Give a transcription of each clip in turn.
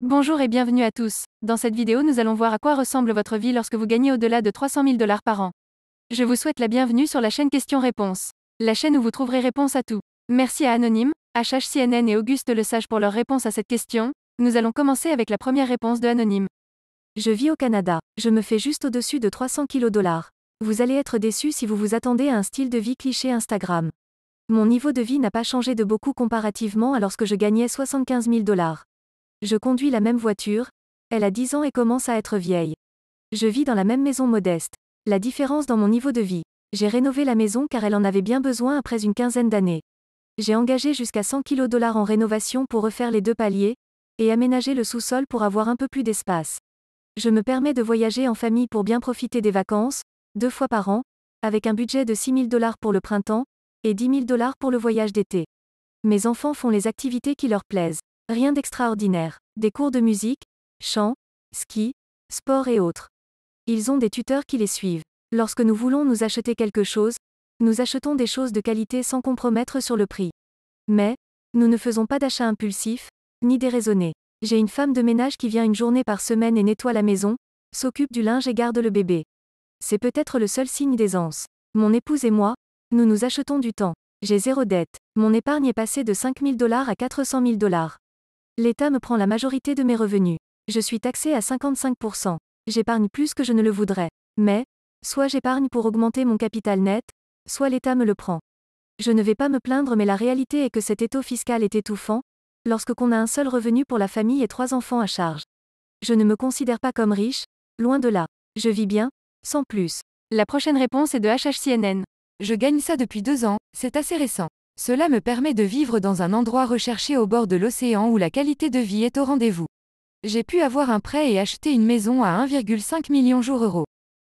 Bonjour et bienvenue à tous. Dans cette vidéo, nous allons voir à quoi ressemble votre vie lorsque vous gagnez au-delà de 300 000 dollars par an. Je vous souhaite la bienvenue sur la chaîne Questions-Réponses. La chaîne où vous trouverez réponse à tout. Merci à Anonyme, HHCNN et Auguste Lesage pour leur réponse à cette question. Nous allons commencer avec la première réponse de Anonyme. Je vis au Canada. Je me fais juste au-dessus de 300 kg. Vous allez être déçu si vous vous attendez à un style de vie cliché Instagram. Mon niveau de vie n'a pas changé de beaucoup comparativement à lorsque je gagnais 75 000 dollars. Je conduis la même voiture, elle a 10 ans et commence à être vieille. Je vis dans la même maison modeste. La différence dans mon niveau de vie. J'ai rénové la maison car elle en avait bien besoin après une quinzaine d'années. J'ai engagé jusqu'à 100 kg en rénovation pour refaire les 2 paliers, et aménager le sous-sol pour avoir un peu plus d'espace. Je me permets de voyager en famille pour bien profiter des vacances, 2 fois par an, avec un budget de 6 000 dollars pour le printemps, et 10 000 dollars pour le voyage d'été. Mes enfants font les activités qui leur plaisent. Rien d'extraordinaire. Des cours de musique, chant, ski, sport et autres. Ils ont des tuteurs qui les suivent. Lorsque nous voulons nous acheter quelque chose, nous achetons des choses de qualité sans compromettre sur le prix. Mais, nous ne faisons pas d'achats impulsifs, ni déraisonnés. J'ai une femme de ménage qui vient une journée par semaine et nettoie la maison, s'occupe du linge et garde le bébé. C'est peut-être le seul signe d'aisance. Mon épouse et moi, nous nous achetons du temps. J'ai 0 dette. Mon épargne est passée de 5 000 dollars à 400 000 dollars. L'État me prend la majorité de mes revenus. Je suis taxé à 55%. J'épargne plus que je ne le voudrais. Mais, soit j'épargne pour augmenter mon capital net, soit l'État me le prend. Je ne vais pas me plaindre, mais la réalité est que cet étau fiscal est étouffant, lorsque qu'on a un seul revenu pour la famille et 3 enfants à charge. Je ne me considère pas comme riche, loin de là. Je vis bien, sans plus. La prochaine réponse est de HHCNN. Je gagne ça depuis 2 ans, c'est assez récent. Cela me permet de vivre dans un endroit recherché au bord de l'océan où la qualité de vie est au rendez-vous. J'ai pu avoir un prêt et acheter une maison à 1,5 million €.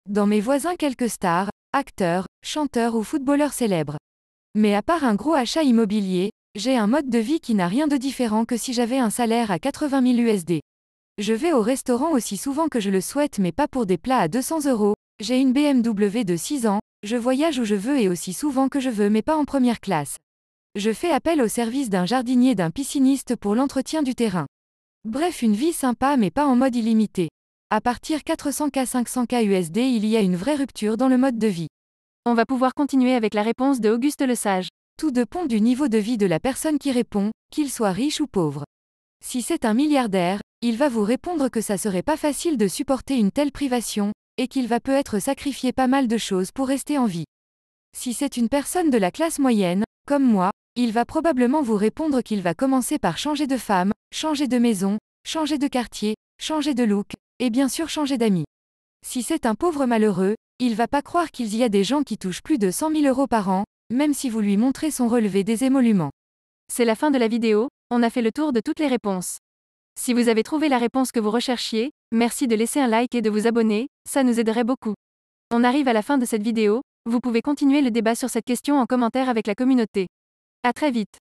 Dans mes voisins, quelques stars, acteurs, chanteurs ou footballeurs célèbres. Mais à part un gros achat immobilier, j'ai un mode de vie qui n'a rien de différent que si j'avais un salaire à 80 000 USD. Je vais au restaurant aussi souvent que je le souhaite, mais pas pour des plats à 200 €. J'ai une BMW de 6 ans, je voyage où je veux et aussi souvent que je veux, mais pas en première classe. Je fais appel au service d'un jardinier, d'un pisciniste pour l'entretien du terrain. Bref, une vie sympa mais pas en mode illimité. À partir 400K 500K USD, il y a une vraie rupture dans le mode de vie. On va pouvoir continuer avec la réponse de Auguste Lesage. Tout dépend du niveau de vie de la personne qui répond, qu'il soit riche ou pauvre. Si c'est un milliardaire, il va vous répondre que ça serait pas facile de supporter une telle privation, et qu'il va peut-être sacrifier pas mal de choses pour rester en vie. Si c'est une personne de la classe moyenne, comme moi, il va probablement vous répondre qu'il va commencer par changer de femme, changer de maison, changer de quartier, changer de look, et bien sûr changer d'amis. Si c'est un pauvre malheureux, il va pas croire qu'il y a des gens qui touchent plus de 100 000 € par an, même si vous lui montrez son relevé des émoluments. C'est la fin de la vidéo, on a fait le tour de toutes les réponses. Si vous avez trouvé la réponse que vous recherchiez, merci de laisser un like et de vous abonner, ça nous aiderait beaucoup. On arrive à la fin de cette vidéo, vous pouvez continuer le débat sur cette question en commentaire avec la communauté. À très vite.